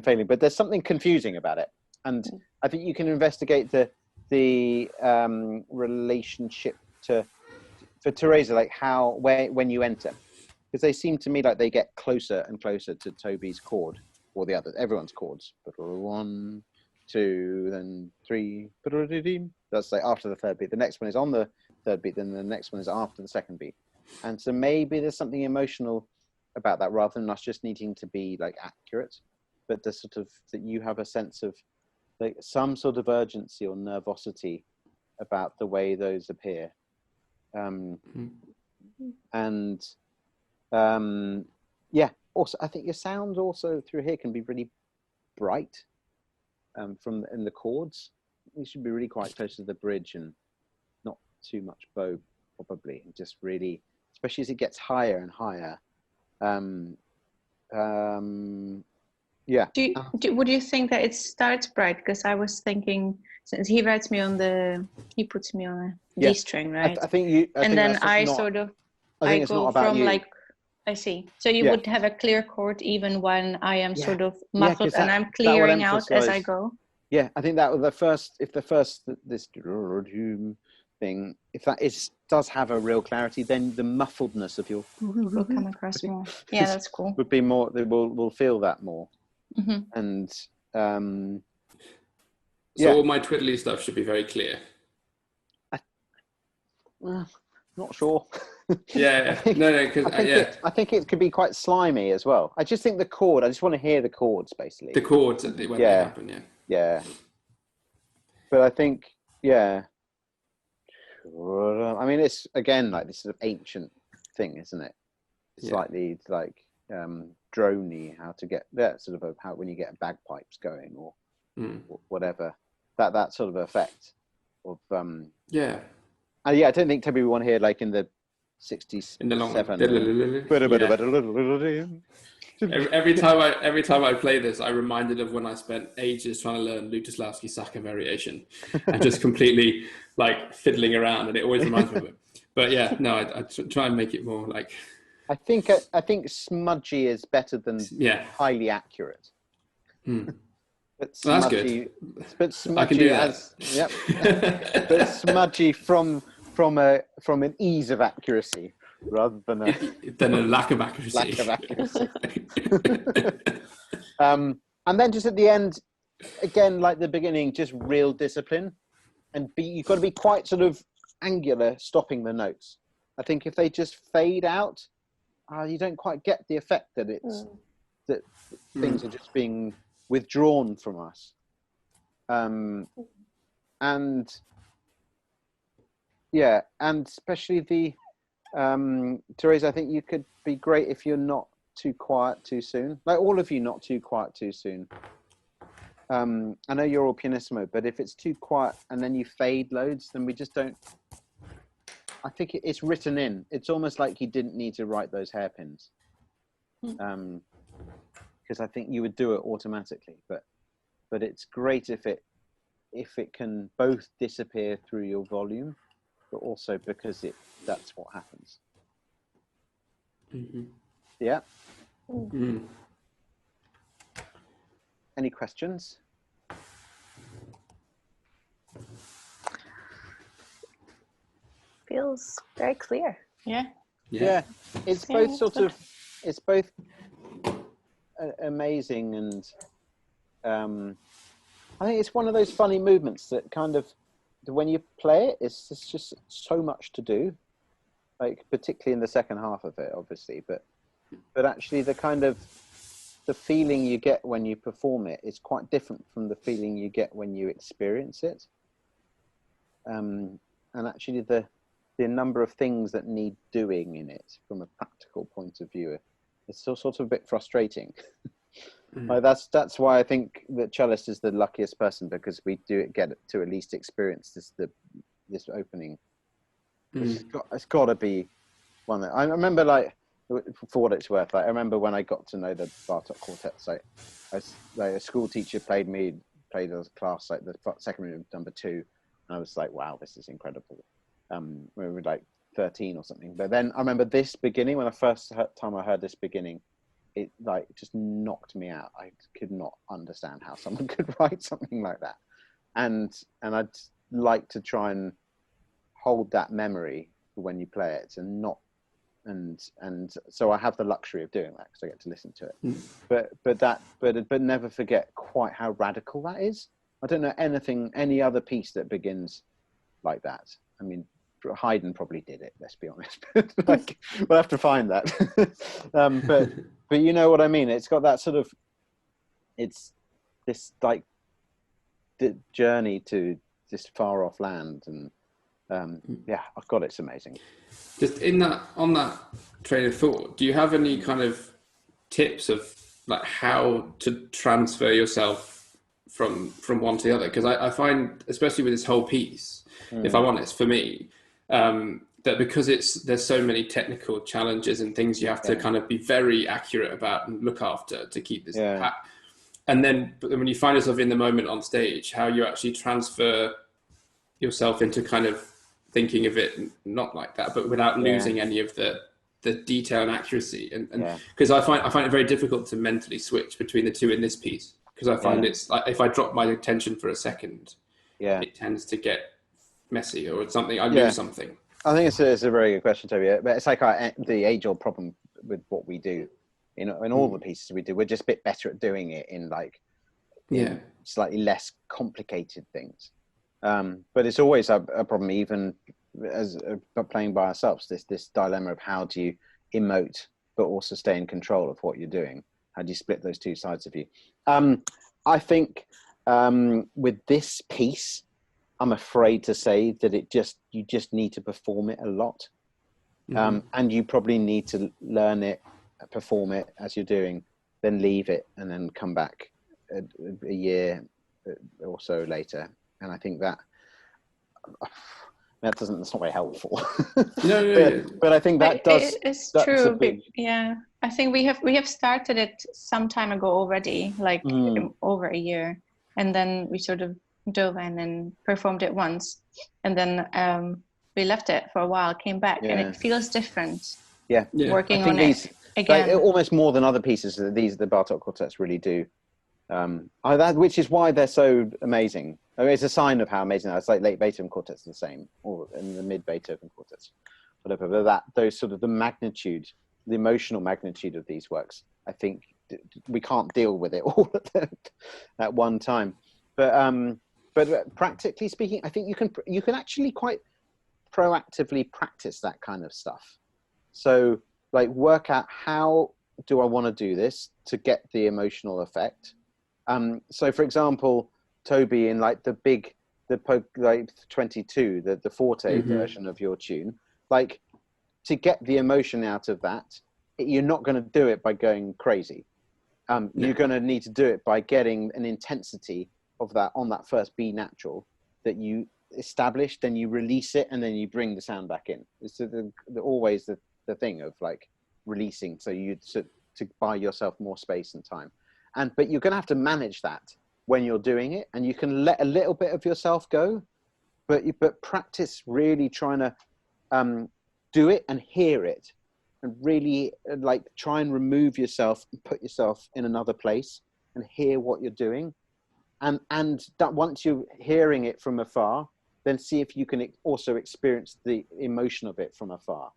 failing. But there's something confusing about it, and I think you can investigate the relationship for Teresa, like when you enter, because they seem to me like they get closer and closer to Toby's chord, or the others, everyone's chords. 1, 2, then 3. That's like after the third beat. The next one is on the third beat, then the next one is after the second beat. And so maybe there's something emotional about that, rather than us just needing to be like accurate, but the sort of that you have a sense of like some sort of urgency or nervosity about the way those appear. Also I think your sound also through here can be really bright, in the chords. You should be really quite close to the bridge and not too much bow, probably, and just really, especially as it gets higher and higher. Would you think that it starts bright? Because I was thinking, since he puts me on a D string, right? I think I go from like, I see. So you would have a clear chord even when I am sort of muffled, and I'm clearing out as I go. Yeah, I think that was this thing, if that does have a real clarity, then the muffledness of your will come across more. Yeah, that's cool. Would be more. We'll feel that more. And so all my twiddly stuff should be very clear. Not sure. Yeah. No, because I think it could be quite slimy as well. I just think the chord. I just want to hear the chords, basically. The chords when they happen. Yeah. Yeah. But I think, yeah. I mean, it's again like this sort of ancient thing, isn't it? Slightly like droney, how to get that sort of how when you get bagpipes going or whatever, that sort of effect of I don't think Toby would want to hear like in the 60s in the long 7 every time I play this, I'm reminded of when I spent ages trying to learn Lutosławski Saka variation and just completely like fiddling around, and it always reminds me of it. But yeah, no, I try and make it more like. I think smudgy is better than highly accurate. But smudgy, that's good. But smudgy I can do that. But smudgy from an ease of accuracy rather than a lack of accuracy. And then just at the end, again, like the beginning, just real discipline, and you've got to be quite sort of angular, stopping the notes. I think if they just fade out, you don't quite get the effect that that things are just being withdrawn from us. And especially the Therese, I think you could be great if you're not too quiet too soon. Like all of you, not too quiet too soon. I know you're all pianissimo, but if it's too quiet and then you fade loads, then we just don't. I think it's written in. It's almost like he didn't need to write those hairpins, because I think you would do it automatically. But it's great if it can both disappear through your volume, but also because that's what happens. Yeah. Any questions? Feels very clear. Yeah. It's both sort of, it's both amazing and I think it's one of those funny movements that kind of, when you play it, it's just so much to do, like particularly in the second half of it, obviously, but actually the kind of the feeling you get when you perform it is quite different from the feeling you get when you experience it. And actually the number of things that need doing in it from a practical point of view, it's still sort of a bit frustrating. Like that's why I think that cellist is the luckiest person, because we get to at least experience this opening. It's got to be one that I remember, like, for what it's worth. Like, I remember when I got to know the Bartók Quartet, so a school teacher played a class, like the second room number 2, and I was like, wow, this is incredible. We were like 13 or something. But then I remember this beginning, when I heard this beginning, it like just knocked me out. I could not understand how someone could write something like that. And I'd like to try and hold that memory for when you play it, and not, and so I have the luxury of doing that because I get to listen to it. But never forget quite how radical that is. I don't know any other piece that begins like that. I mean, Haydn probably did it, let's be honest. Like, we'll have to find that. But you know what I mean? It's got that sort of, it's this like the journey to this far off land, and oh God, it's amazing. Just on that train of thought, do you have any kind of tips of like how to transfer yourself from one to the other? Because I find, especially with this whole piece, if I'm honest, for me, that because there's so many technical challenges and things you have to kind of be very accurate about and look after to keep this and then when you find yourself in the moment on stage, how you actually transfer yourself into kind of thinking of it not like that, but without losing any of the detail and accuracy, and because I find it very difficult to mentally switch between the two in this piece, because I find it's like if I drop my attention for a second, it tends to get messy or it's something, I lose something. I think it's a very good question, Toby. But it's like the age-old problem with what we do. You know, in all the pieces we do, we're just a bit better at doing it in like slightly less complicated things. But it's always a problem, even as playing by ourselves, this dilemma of how do you emote but also stay in control of what you're doing. How do you split those two sides of you? I think with this piece, I'm afraid to say that you just need to perform it a lot. And you probably need to learn it, perform it as you're doing, then leave it, and then come back a year or so later. And I think that's not very helpful. But I think that does. It's that's true. big... Yeah, I think we have started it some time ago already, like over a year, and then we sort of dove in and performed it once, and then we left it for a while, came back, and it feels different. Yeah. Working I think on it again, like, almost more than other pieces. The Bartók quartets really do. Which is why they're so amazing. I mean, it's a sign of how amazing they are. It's like late Beethoven quartets are the same, or in the mid Beethoven quartets, whatever. But those sort of the emotional magnitude of these works, I think we can't deal with it all at one time. But practically speaking, I think you can actually quite proactively practice that kind of stuff. So like work out, how do I want to do this to get the emotional effect? So for example, Toby, in like the 22, the forte version of your tune, like to get the emotion out of that, you're not going to do it by going crazy. You're going to need to do it by getting an intensity of that on that first B natural that you establish, then you release it, and then you bring the sound back in. It's always the thing of like releasing, so to buy yourself more space and time. But you're going to have to manage that when you're doing it, and you can let a little bit of yourself go, but practice really trying to do it and hear it, and really like try and remove yourself and put yourself in another place and hear what you're doing. And that once you're hearing it from afar, then see if you can also experience the emotion of it from afar.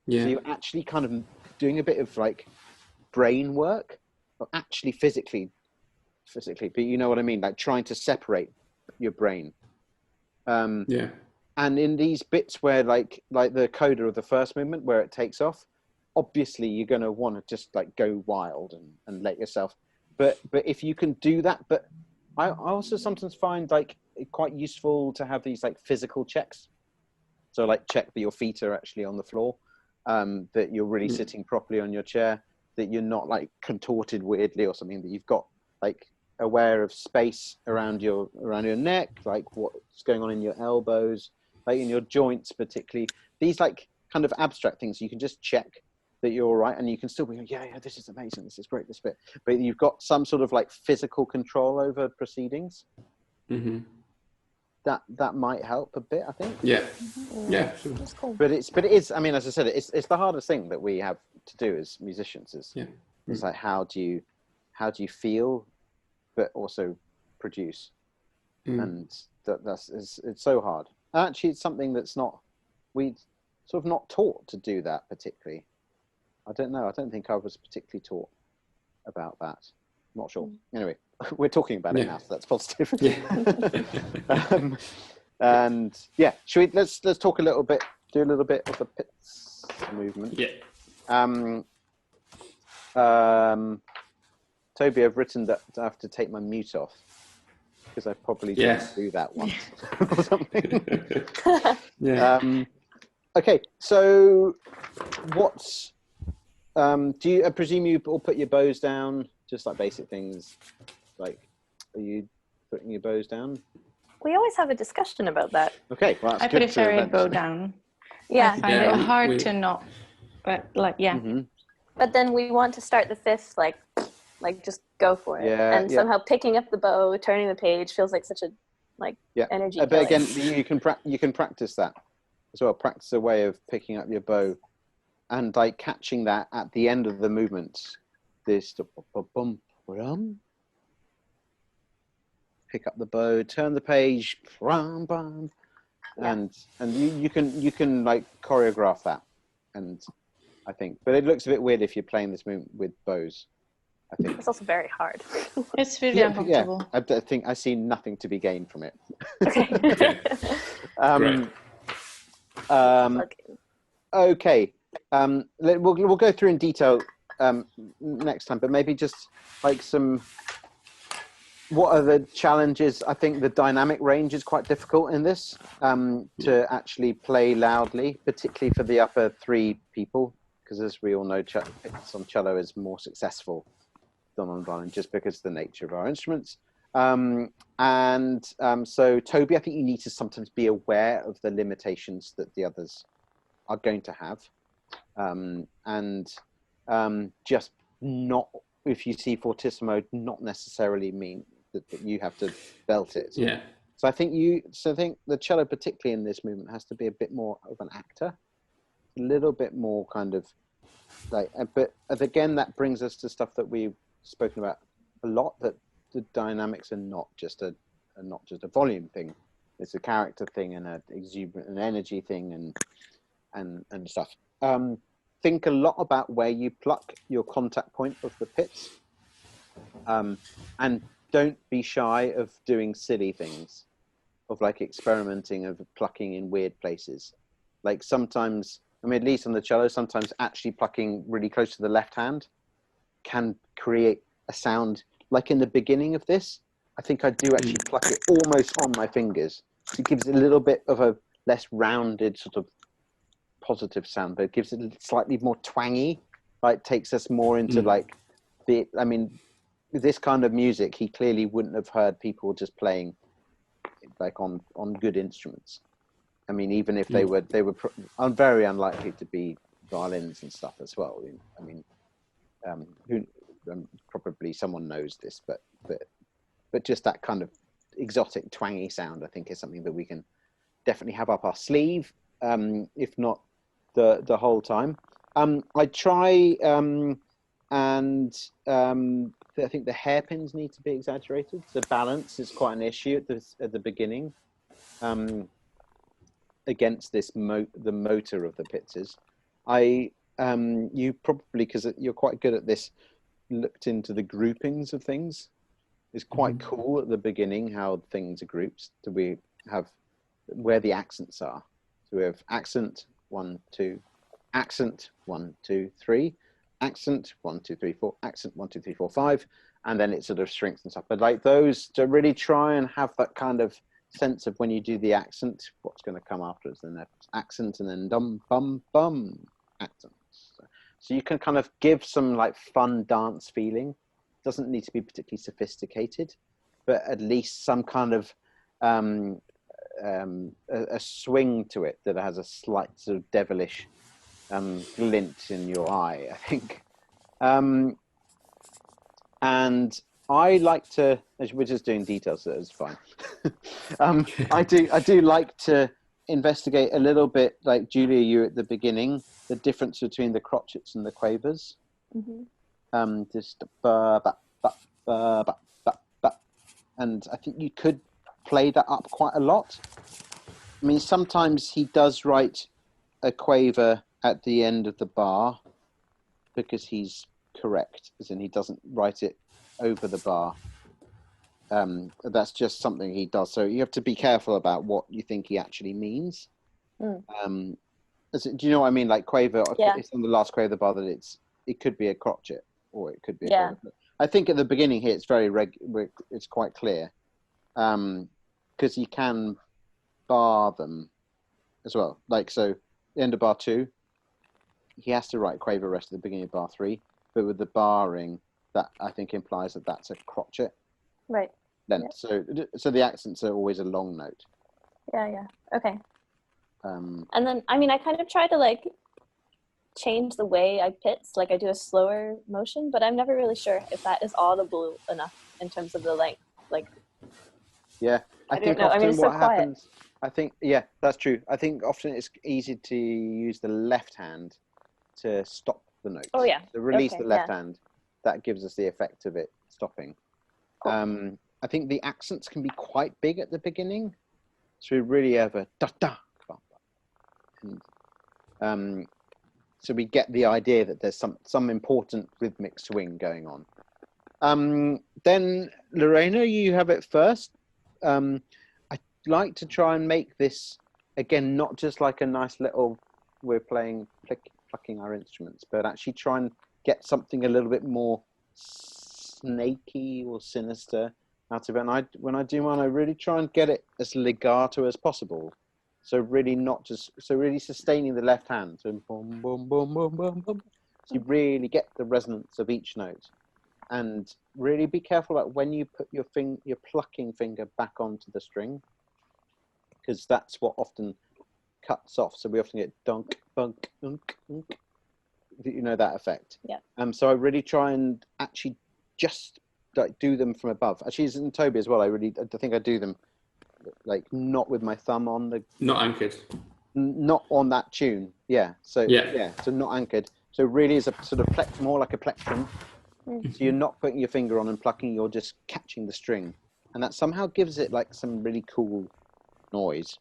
Yeah. So you're actually kind of doing a bit of like brain work, or actually physically, but you know what I mean? Like trying to separate your brain. And in these bits where like the coda of the first movement where it takes off, obviously you're going to want to just like go wild and let yourself. But if you can do that, but I also sometimes find like it quite useful to have these like physical checks. So like check that your feet are actually on the floor, that you're really sitting properly on your chair, that you're not like contorted weirdly or something, that you've got like aware of space around your neck, like what's going on in your elbows, like in your joints particularly. These like kind of abstract things you can just check that you're all right, and you can still be yeah, this is amazing, this is great, this bit, but you've got some sort of like physical control over proceedings. That might help a bit, I think. Yeah, sure. That's cool. But it is, I mean, as I said, it's the hardest thing that we have to do as musicians is like how do you feel but also produce, and it's so hard. Actually, it's something that's we sort of not taught to do that particularly. I don't know. I don't think I was particularly taught about that. I'm not sure. Anyway, we're talking about it now, so that's positive. And yeah, let's talk a little bit, do a little bit of the pits movement. Toby, I've written that I have to take my mute off because I probably didn't do that once or something. Okay, so what's do you, I presume you all put your bows down, just like basic things, like are you putting your bows down? We always have a discussion about that. Okay, well, that's I good. put a fairy bow down. I find it hard to not, but like But then we want to start the fifth like just go for it, and somehow picking up the bow, turning the page feels like such a energy. But again, you can practice that as well. Practice a way of picking up your bow and like catching that at the end of the movement. This pick up the bow, turn the page, and you can like choreograph that, and I think, but it looks a bit weird if you're playing this movement with bows. I think it's also very hard. It's really uncomfortable. I think I see nothing to be gained from it. Okay. Okay. We'll go through in detail next time, but maybe just like what are the challenges? I think the dynamic range is quite difficult in this to actually play loudly, particularly for the upper three people, because as we all know, on cello is more successful than on violin, just because of the nature of our instruments. So Toby, I think you need to sometimes be aware of the limitations that the others are going to have, just not, if you see fortissimo, not necessarily mean that you have to belt it. Yeah. So I think the cello, particularly in this movement, has to be a bit more of an actor, a little bit more kind of like. But again, that brings us to stuff that we've spoken about a lot. That the dynamics are not just a volume thing; it's a character thing and an exuberant, an energy thing, and stuff. Think a lot about where you pluck your contact point of the pits, and don't be shy of doing silly things, of like experimenting, of plucking in weird places. Like sometimes, I mean, at least on the cello, sometimes actually plucking really close to the left hand can create a sound. Like in the beginning of this, I think I do actually pluck it almost on my fingers. It gives it a little bit of a less rounded sort of positive sound, but it gives it slightly more twangy, like takes us more into like I mean, this kind of music, he clearly wouldn't have heard people just playing like on good instruments. I mean, even if they were very unlikely to be violins and stuff as well. I mean, probably someone knows this, but just that kind of exotic twangy sound, I think, is something that we can definitely have up our sleeve, if not the whole time. I try I think the hairpins need to be exaggerated. The balance is quite an issue at the beginning, against this the motor of the pizzas. You probably, because you're quite good at this, looked into the groupings of things. It's quite cool at the beginning how things are grouped. So we have where the accents are. So we have accent 1, 2, accent 1, 2, 3, accent 1, 2, 3, 4, accent 1, 2, 3, 4, 5, and then it sort of shrinks and stuff. But like those, to really try and have that kind of sense of when you do the accent, what's going to come afterwards. Then there's accent and then dum bum bum accent. So you can kind of give some like fun dance feeling. Doesn't need to be particularly sophisticated, but at least some kind of a swing to it that has a slight sort of devilish glint in your eye, I think. And I like to, we're just doing details, so it's fine. I do like to investigate a little bit, like Julia, you at the beginning, the difference between the crotchets and the quavers. Just ba, ba, ba, ba, ba, ba, ba. And I think you could play that up quite a lot. I mean, sometimes he does write a quaver at the end of the bar because he's correct, as in he doesn't write it over the bar. That's just something he does. So you have to be careful about what you think he actually means. Do you know what I mean? Like quaver, it's on the last quaver bar that it could be a crotchet or it could be a quaver. I think at the beginning here it's very it's quite clear, because you can bar them as well. Like, so the end of bar 2, he has to write quaver rest at the beginning of bar 3, but with the barring, that I think implies that that's a crotchet. Right. Length. So the accents are always a long note. Yeah. Okay. And then, I mean, I kind of try to like change the way I pitch, like I do a slower motion, but I'm never really sure if that is audible enough in terms of the length. Like, yeah, I think know. often I mean, what happens, I think, yeah, that's true. I think often it's easy to use the left hand to stop the notes. Oh yeah. To release the left hand, that gives us the effect of it stopping. Cool. I think the accents can be quite big at the beginning, so we really have a da da, and so we get the idea that there's some important rhythmic swing going on. Then Lorena, you have it first. I'd like to try and make this again, not just like a nice little, we're playing, plucking our instruments, but actually try and get something a little bit more snaky or sinister out of it. And when I do mine, I really try and get it as legato as possible. So really really sustaining the left hand. So boom, boom, boom, boom, boom, boom. So you really get the resonance of each note. And really be careful about when you put your plucking finger back onto the string, because that's what often cuts off. So we often get dunk, bunk, dunk, dunk. You know that effect. Yeah. So I really try and actually just like do them from above. Actually, in Toby as well. I think I do them like not with my thumb on the. Not anchored. Not on that tune. Yeah. So So not anchored. So really is a sort of more like a plectrum. So you're not putting your finger on and plucking, you're just catching the string. And that somehow gives it like some really cool noise.